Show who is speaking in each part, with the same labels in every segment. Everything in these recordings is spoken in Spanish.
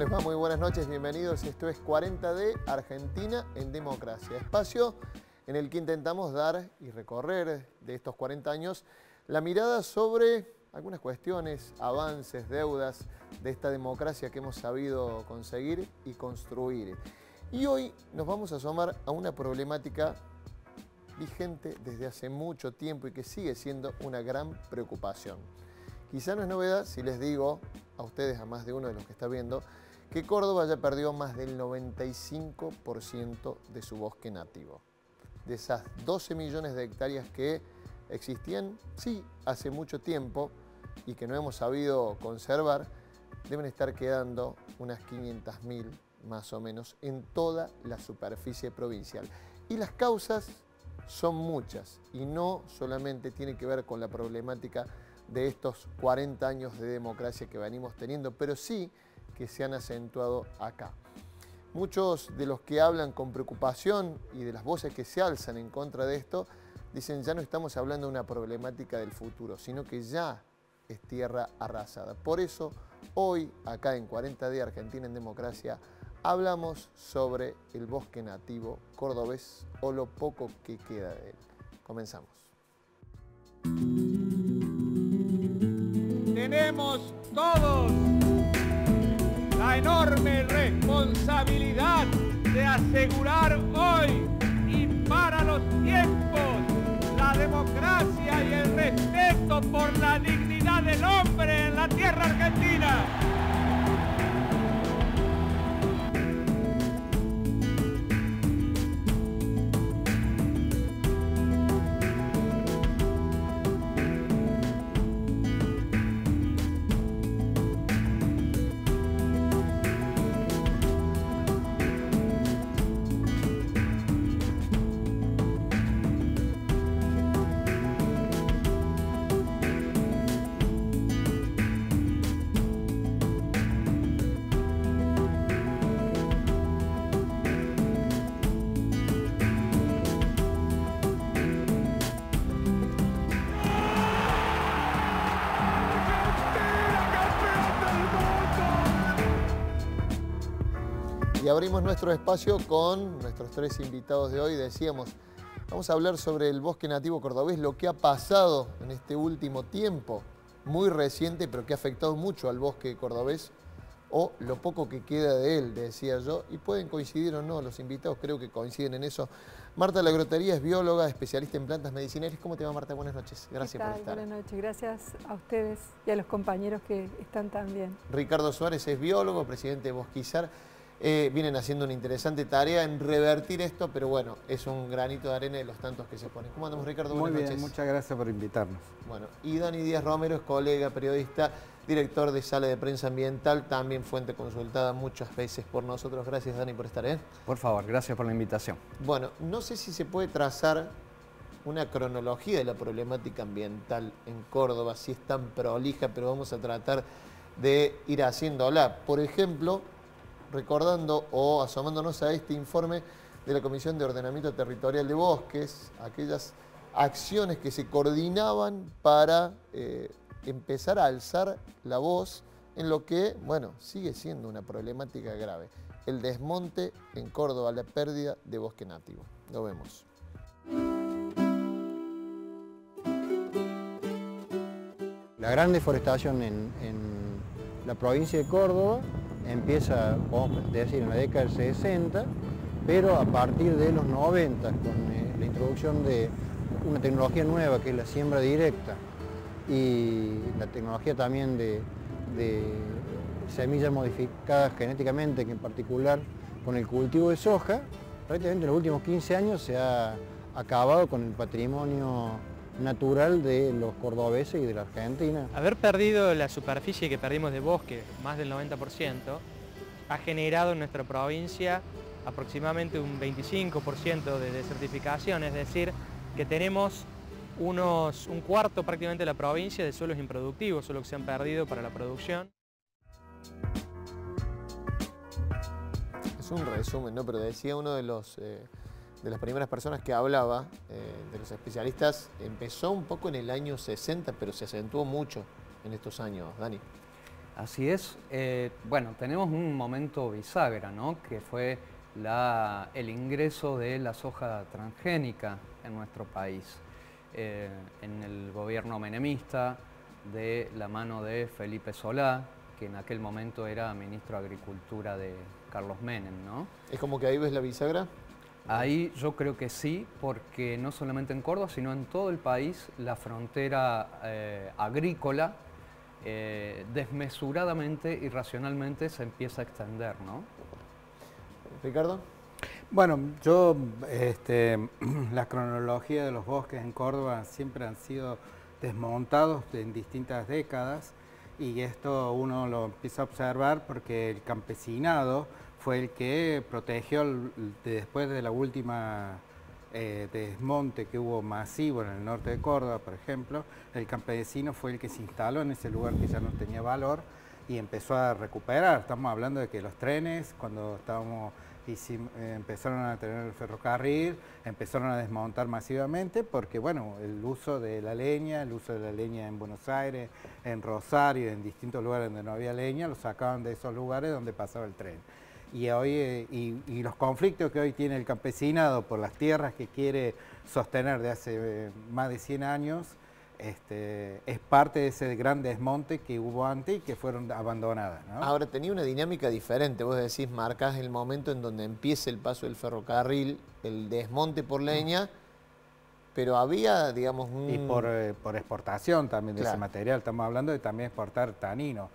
Speaker 1: les va? Muy buenas noches, bienvenidos. Esto es 40D, Argentina en Democracia. Espacio en el que intentamos dar y recorrer de estos 40 años la mirada sobre algunas cuestiones, avances, deudas de esta democracia que hemos sabido conseguir y construir. Y hoy nos vamos a asomar a una problemática vigente desde hace mucho tiempo y que sigue siendo una gran preocupación. Quizá no es novedad si les digo a ustedes, a más de uno de los que está viendo, que Córdoba ya perdió más del 95% de su bosque nativo. De esas 12 millones de hectáreas que existían, sí, hace mucho tiempo y que no hemos sabido conservar, deben estar quedando unas 500.000 más o menos en toda la superficie provincial. Y las causas son muchas y no solamente tiene que ver con la problemática de estos 40 años de democracia que venimos teniendo, pero sí que se han acentuado acá. Muchos de los que hablan con preocupación y de las voces que se alzan en contra de esto, dicen ya no estamos hablando de una problemática del futuro, sino que ya es tierra arrasada. Por eso, hoy, acá en 40D Argentina en Democracia, hablamos sobre el bosque nativo cordobés o lo poco que queda de él. Comenzamos.
Speaker 2: Tenemos todos la enorme responsabilidad de asegurar hoy y para los tiempos la democracia y el respeto por la dignidad del hombre en la tierra argentina.
Speaker 1: Y abrimos nuestro espacio con nuestros tres invitados de hoy. Decíamos, vamos a hablar sobre el bosque nativo cordobés, lo que ha pasado en este último tiempo, muy reciente, pero que ha afectado mucho al bosque cordobés, o lo poco que queda de él, decía yo, y pueden coincidir o no, los invitados creo que coinciden en eso. Marta Lagrotería es bióloga, especialista en plantas medicinales. ¿Cómo te va, Marta? Buenas noches. Gracias por estar.
Speaker 3: Buenas noches, gracias a ustedes y a los compañeros que están también.
Speaker 1: Ricardo Suárez es biólogo, presidente de Bosquizar. Vienen haciendo una interesante tarea en revertir esto, pero bueno, es un granito de arena de los tantos que se ponen. ¿Cómo andamos, Ricardo?
Speaker 4: Muy
Speaker 1: Buenas
Speaker 4: bien,
Speaker 1: noches.
Speaker 4: muchas gracias por invitarnos.
Speaker 1: Bueno, y Dani Díaz Romero es colega, periodista, director de Sala de Prensa Ambiental, también fuente consultada muchas veces por nosotros. Gracias, Dani, por estar, ¿eh?
Speaker 4: Por favor, gracias por la invitación.
Speaker 1: Bueno, no sé si se puede trazar una cronología de la problemática ambiental en Córdoba, si es tan prolija, pero vamos a tratar de ir haciéndola. Por ejemplo, recordando o asomándonos a este informe de la Comisión de Ordenamiento Territorial de Bosques, aquellas acciones que se coordinaban para empezar a alzar la voz en lo que, bueno, sigue siendo una problemática grave, el desmonte en Córdoba, la pérdida de bosque nativo. Lo vemos.
Speaker 4: La gran deforestación en la provincia de Córdoba empieza, podemos decir, en la década del 60, pero a partir de los 90, con la introducción de una tecnología nueva que es la siembra directa y la tecnología también de semillas modificadas genéticamente, que en particular con el cultivo de soja, prácticamente en los últimos 15 años se ha acabado con el patrimonio natural de los cordobeses y de la Argentina.
Speaker 5: Haber perdido la superficie que perdimos de bosque, más del 90%, ha generado en nuestra provincia aproximadamente un 25% de desertificación, es decir, que tenemos un cuarto prácticamente de la provincia de suelos improductivos, suelos que se han perdido para la producción.
Speaker 1: Es un resumen, ¿no? Pero decía uno de las primeras personas que hablaba, de los especialistas, empezó un poco en el año 60, pero se acentuó mucho en estos años, Dani.
Speaker 6: Así es. Bueno, tenemos un momento bisagra, ¿no? Que fue el ingreso de la soja transgénica en nuestro país. En el gobierno menemista, de la mano de Felipe Solá, que en aquel momento era ministro de Agricultura de Carlos Menem, ¿no?
Speaker 1: ¿Es como que ahí ves la bisagra?
Speaker 6: Ahí yo creo que sí, porque no solamente en Córdoba, sino en todo el país, la frontera agrícola desmesuradamente y racionalmente se empieza a extender, ¿no?
Speaker 1: Ricardo.
Speaker 7: Bueno, yo, la cronología de los bosques en Córdoba siempre han sido desmontados en distintas décadas, y esto uno lo empieza a observar porque el campesinado fue el que protegió después de la última desmonte que hubo masivo en el norte de Córdoba, por ejemplo. El campesino fue el que se instaló en ese lugar que ya no tenía valor y empezó a recuperar. Estamos hablando de que los trenes, cuando empezaron a tener el ferrocarril, empezaron a desmontar masivamente porque, bueno, el uso de la leña en Buenos Aires, en Rosario, en distintos lugares donde no había leña, lo sacaban de esos lugares donde pasaba el tren. Y hoy y los conflictos que hoy tiene el campesinado por las tierras que quiere sostener de hace más de 100 años, es parte de ese gran desmonte que hubo antes y que fueron abandonadas, ¿no?
Speaker 1: Ahora, tenía una dinámica diferente. Vos decís, marcás el momento en donde empieza el paso del ferrocarril, el desmonte por leña, pero había, digamos, un...
Speaker 7: Y por exportación también de
Speaker 1: claro.
Speaker 7: ese material. Estamos hablando de también exportar tanino.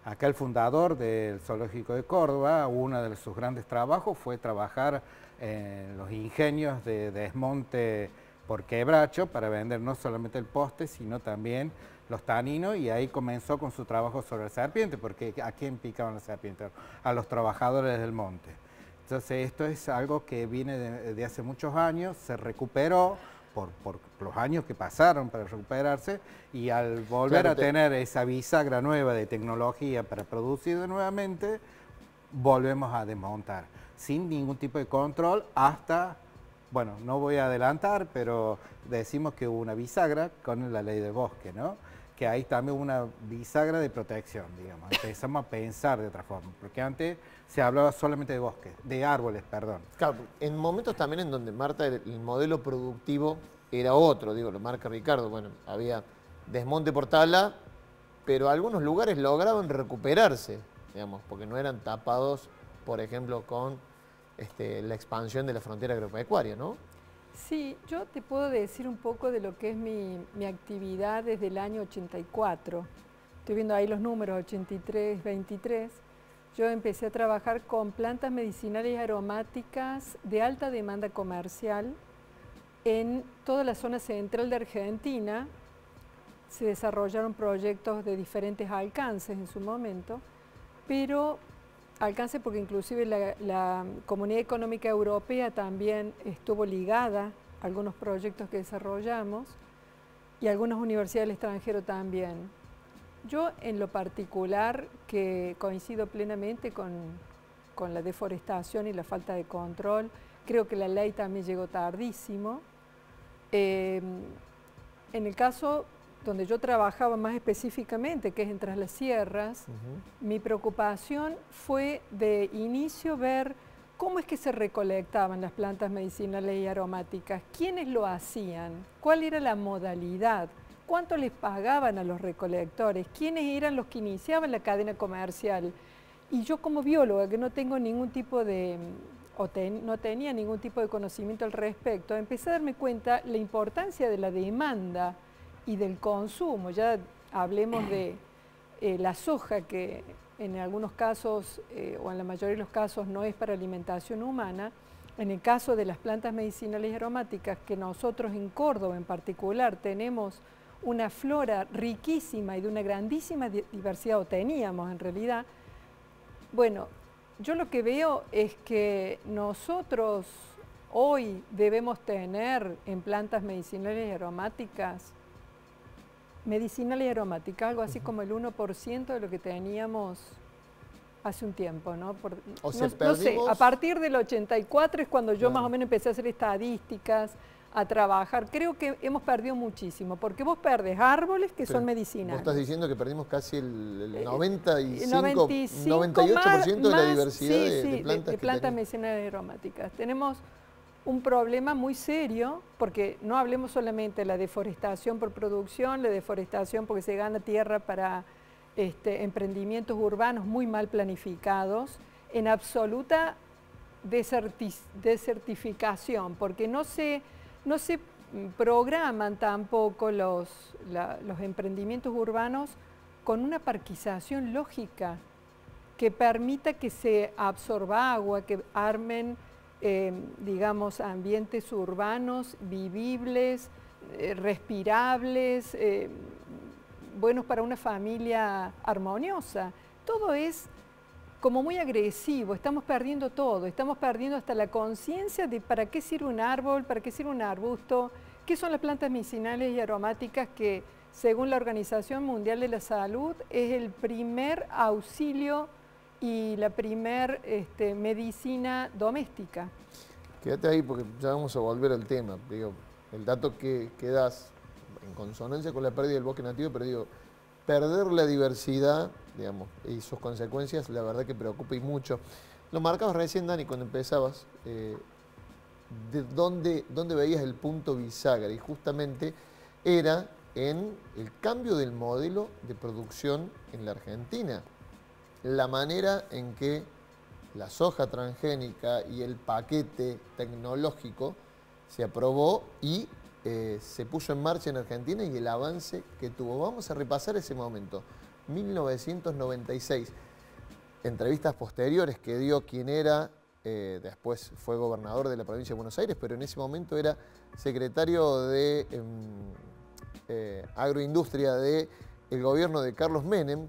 Speaker 7: Acá el fundador del Zoológico de Córdoba, uno de sus grandes trabajos fue trabajar en los ingenios de desmonte por quebracho para vender no solamente el poste, sino también los taninos, y ahí comenzó con su trabajo sobre la serpiente, porque ¿a quién picaban las serpientes? A los trabajadores del monte. Entonces esto es algo que viene de hace muchos años, se recuperó por los años que pasaron para recuperarse, y al volver a tener esa bisagra nueva de tecnología para producir nuevamente, volvemos a desmontar, sin ningún tipo de control hasta, bueno, no voy a adelantar, pero decimos que hubo una bisagra con la ley del bosque, ¿no? Que hay también una bisagra de protección, digamos. Empezamos a pensar de otra forma, porque antes se hablaba solamente de bosques, de árboles, perdón.
Speaker 1: Claro, en momentos también en donde, Marta, el modelo productivo era otro, digo, lo marca Ricardo, bueno, había desmonte por tala, pero algunos lugares lograban recuperarse, digamos, porque no eran tapados, por ejemplo, con la expansión de la frontera agropecuaria, ¿no?
Speaker 3: Sí, yo te puedo decir un poco de lo que es mi actividad desde el año 84. Estoy viendo ahí los números, 83, 23. Yo empecé a trabajar con plantas medicinales y aromáticas de alta demanda comercial en toda la zona central de Argentina. Se desarrollaron proyectos de diferentes alcances en su momento, pero alcance porque inclusive la Comunidad Económica Europea también estuvo ligada a algunos proyectos que desarrollamos, y algunas universidades del extranjero también. Yo en lo particular, que coincido plenamente con la deforestación y la falta de control, creo que la ley también llegó tardísimo. En el caso donde yo trabajaba más específicamente, que es en Tras las Sierras, mi preocupación fue de inicio ver cómo es que se recolectaban las plantas medicinales y aromáticas, quiénes lo hacían, cuál era la modalidad, cuánto les pagaban a los recolectores, quiénes eran los que iniciaban la cadena comercial. Y yo como bióloga, que no tengo ningún tipo de, no tenía ningún tipo de conocimiento al respecto, empecé a darme cuenta la importancia de la demanda y del consumo. Ya hablemos de la soja, que en algunos casos, o en la mayoría de los casos, no es para alimentación humana. En el caso de las plantas medicinales y aromáticas, que nosotros en Córdoba en particular tenemos una flora riquísima y de una grandísima diversidad, o teníamos en realidad. Bueno, yo lo que veo es que nosotros hoy debemos tener en plantas medicinales y aromáticas, algo así como el 1% de lo que teníamos hace un tiempo, ¿no?
Speaker 1: O sea,
Speaker 3: no sé, a partir del 84 es cuando yo más o menos empecé a hacer estadísticas, a trabajar. Creo que hemos perdido muchísimo, porque vos perdés árboles que son medicinales.
Speaker 1: Vos estás diciendo que perdimos casi el 95,
Speaker 3: 95
Speaker 1: 98% de la diversidad
Speaker 3: de plantas medicinales y aromáticas. Tenemos un problema muy serio, porque no hablemos solamente de la deforestación por producción, la deforestación porque se gana tierra para emprendimientos urbanos muy mal planificados, en absoluta desertificación, porque no se programan tampoco los emprendimientos urbanos con una parquización lógica que permita que se absorba agua, que armen, digamos, ambientes urbanos vivibles, respirables, buenos para una familia armoniosa. Todo es como muy agresivo, estamos perdiendo todo, estamos perdiendo hasta la conciencia de para qué sirve un árbol, para qué sirve un arbusto, qué son las plantas medicinales y aromáticas que, según la Organización Mundial de la Salud, es el primer auxilio y la primer medicina doméstica.
Speaker 1: Quédate ahí porque ya vamos a volver al tema. Digo, el dato que das en consonancia con la pérdida del bosque nativo, pero digo, perder la diversidad, digamos, y sus consecuencias, la verdad que preocupa y mucho. Lo marcabas recién, Dani, cuando empezabas, de dónde veías el punto bisagra, y justamente era en el cambio del modelo de producción en la Argentina. La manera en que la soja transgénica y el paquete tecnológico se aprobó y se puso en marcha en Argentina y el avance que tuvo. Vamos a repasar ese momento. 1996. Entrevistas posteriores que dio quien era, después fue gobernador de la provincia de Buenos Aires, pero en ese momento era secretario de Agroindustria del gobierno de Carlos Menem,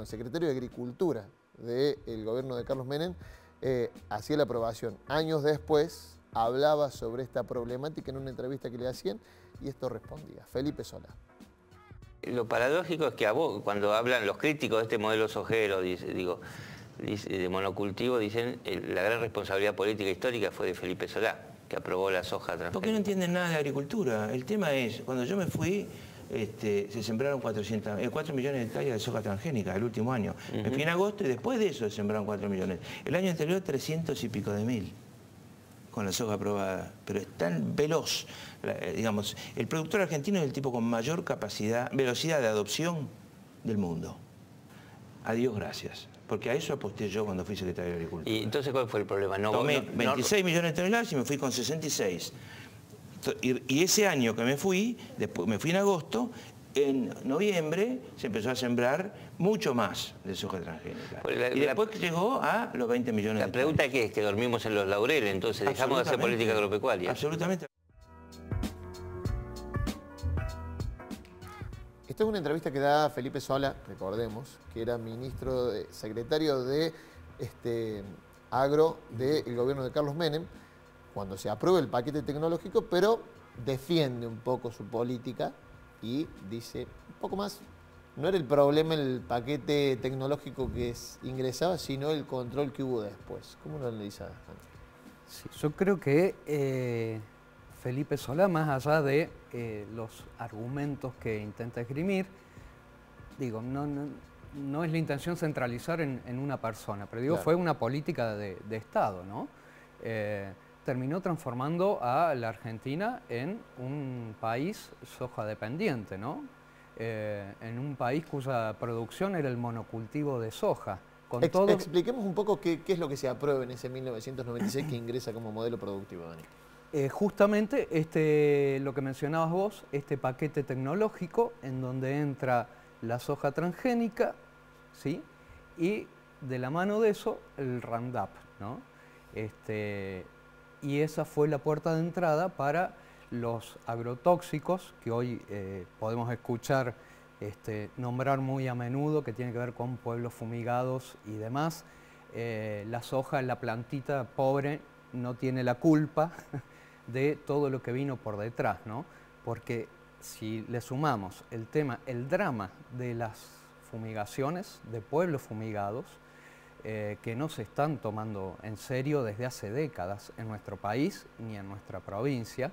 Speaker 1: secretario de Agricultura del gobierno de Carlos Menem, hacía la aprobación. Años después hablaba sobre esta problemática en una entrevista que le hacían y esto respondía. Felipe Solá.
Speaker 8: Lo paradójico es que cuando hablan los críticos de este modelo sojero, de monocultivo, dicen la gran responsabilidad política histórica fue de Felipe Solá, que aprobó la soja transgénica.
Speaker 9: Porque no entienden nada de agricultura. El tema es, cuando yo me fui, se sembraron 4 millones de hectáreas de soja transgénica el último año. Me fui en agosto y después de eso se sembraron 4 millones. El año anterior 300 y pico de mil con la soja aprobada. Pero es tan veloz, digamos, el productor argentino es el tipo con mayor velocidad de adopción del mundo. A Dios gracias. Porque a eso aposté yo cuando fui secretario de Agricultura.
Speaker 8: ¿Y entonces cuál fue el problema?
Speaker 9: Tomé 26 millones de toneladas y me fui con 66. Y ese año que me fui, después me fui en agosto, en noviembre se empezó a sembrar mucho más de soja transgénica. Y después llegó a los 20 millones de hectáreas.
Speaker 8: La pregunta es que dormimos en los laureles, entonces dejamos de hacer política agropecuaria.
Speaker 1: Absolutamente. Esta es una entrevista que da Felipe Solá, recordemos, que era secretario de Agro del gobierno de Carlos Menem, cuando se aprueba el paquete tecnológico, pero defiende un poco su política y dice un poco más, no era el problema el paquete tecnológico que ingresaba, sino el control que hubo después. ¿Cómo lo analizás?
Speaker 6: Sí, yo creo que Felipe Solá, más allá de los argumentos que intenta esgrimir, digo, no es la intención centralizar en una persona, pero digo, claro, fue una política de Estado, ¿no? Terminó transformando a la Argentina en un país soja dependiente, ¿no? En un país cuya producción era el monocultivo de soja.
Speaker 1: Expliquemos un poco qué es lo que se aprueba en ese 1996 que ingresa como modelo productivo, Dani.
Speaker 6: Justamente lo que mencionabas vos, este paquete tecnológico en donde entra la soja transgénica, ¿sí? Y de la mano de eso el Roundup, ¿no? Y esa fue la puerta de entrada para los agrotóxicos que hoy podemos escuchar nombrar muy a menudo, que tiene que ver con pueblos fumigados y demás. La soja, la plantita pobre, no tiene la culpa de todo lo que vino por detrás, ¿no? Porque si le sumamos el drama de las fumigaciones, de pueblos fumigados, que no se están tomando en serio desde hace décadas en nuestro país ni en nuestra provincia,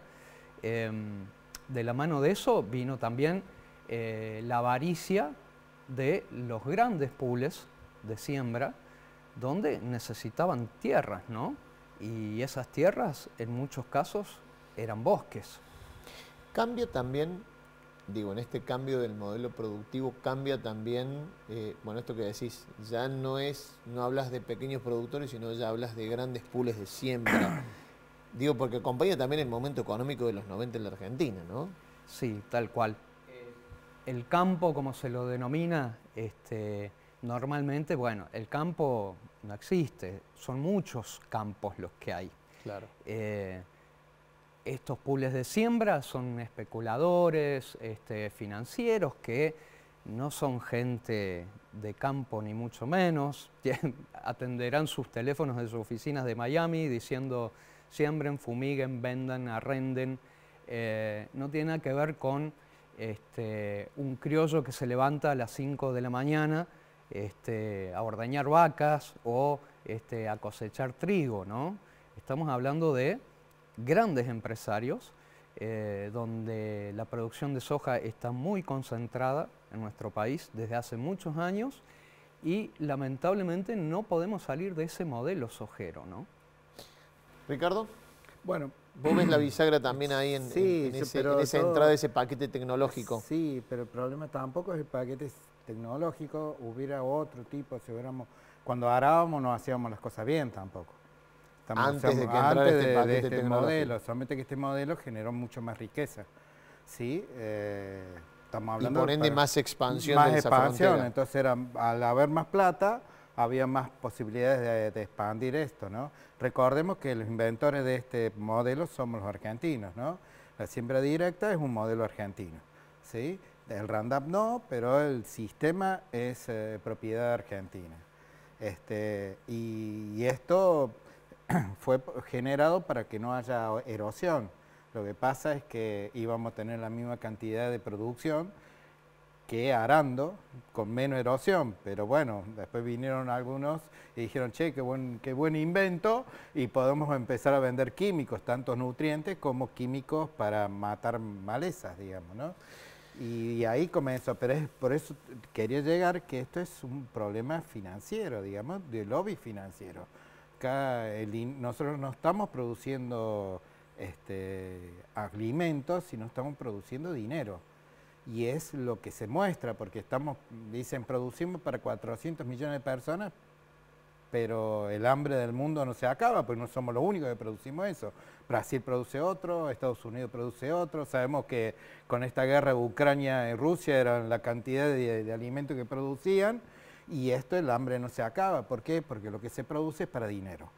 Speaker 6: De la mano de eso vino también la avaricia de los grandes pools de siembra, donde necesitaban tierras, ¿no? Y esas tierras, en muchos casos, eran bosques.
Speaker 1: Cambia también, digo, en este cambio del modelo productivo, cambia también, bueno, esto que decís, ya no hablas de pequeños productores, sino ya hablas de grandes pools de siembra. Digo, porque acompaña también el momento económico de los 90 en la Argentina, ¿no?
Speaker 6: Sí, tal cual. El campo, como se lo denomina, normalmente, bueno, el campo no existe, son muchos campos los que hay.
Speaker 1: Claro.
Speaker 6: Estos pools de siembra son especuladores, financieros, que no son gente de campo ni mucho menos. Atenderán sus teléfonos de sus oficinas de Miami diciendo siembren, fumiguen, vendan, arrenden. No tiene nada que ver con un criollo que se levanta a las 5 de la mañana a ordeñar vacas o a cosechar trigo, ¿no? Estamos hablando de grandes empresarios donde la producción de soja está muy concentrada en nuestro país desde hace muchos años y lamentablemente no podemos salir de ese modelo sojero, ¿no?
Speaker 1: Ricardo,
Speaker 7: bueno,
Speaker 1: vos ves la bisagra también ahí en esa entrada de ese paquete tecnológico.
Speaker 7: Sí, pero el problema tampoco es el paquete tecnológico, hubiera otro tipo, si hubiéramos, cuando arábamos no hacíamos las cosas bien tampoco.
Speaker 1: Antes de que entrara este paquete tecnológico.
Speaker 7: Modelo, solamente que este modelo generó mucho más riqueza. ¿Sí? Estamos hablando
Speaker 1: y por ende más expansión
Speaker 7: más
Speaker 1: de esa
Speaker 7: expansión,
Speaker 1: frontera.
Speaker 7: Entonces al haber más plata, había más posibilidades de expandir esto, ¿no? Recordemos que los inventores de este modelo somos los argentinos, ¿no? La siembra directa es un modelo argentino, ¿sí? El Roundup no, pero el sistema es propiedad argentina. Y esto fue generado para que no haya erosión. Lo que pasa es que íbamos a tener la misma cantidad de producción que arando, con menos erosión, pero bueno, después vinieron algunos y dijeron, che, qué buen invento, y podemos empezar a vender químicos, tanto nutrientes como químicos para matar malezas, digamos, ¿no? Y ahí comenzó, pero es por eso quería llegar que esto es un problema financiero, digamos, de lobby financiero. Acá nosotros no estamos produciendo alimentos, sino estamos produciendo dinero. Y es lo que se muestra, porque dicen, producimos para 400 millones de personas, pero el hambre del mundo no se acaba, pues no somos los únicos que producimos eso. Brasil produce otro, Estados Unidos produce otro, sabemos que con esta guerra de Ucrania y Rusia era la cantidad de alimentos que producían, y el hambre no se acaba. ¿Por qué? Porque lo que se produce es para dinero.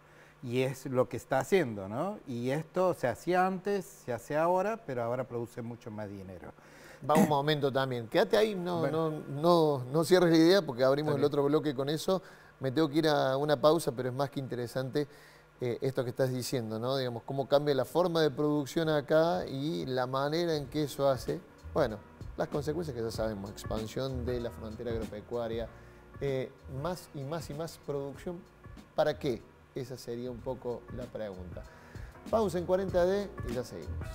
Speaker 7: Y es lo que está haciendo, ¿no? Y esto se hacía antes, se hace ahora, pero ahora produce mucho más dinero.
Speaker 1: Va un momento también. Quédate ahí, no cierres la idea porque abrimos el otro bloque con eso. Me tengo que ir a una pausa, pero es más que interesante esto que estás diciendo, ¿no? Digamos, cómo cambia la forma de producción acá y la manera en que eso hace, bueno, las consecuencias que ya sabemos, expansión de la frontera agropecuaria, más y más y más producción, ¿para qué? Esa sería un poco la pregunta. Pausa en 40D y ya seguimos.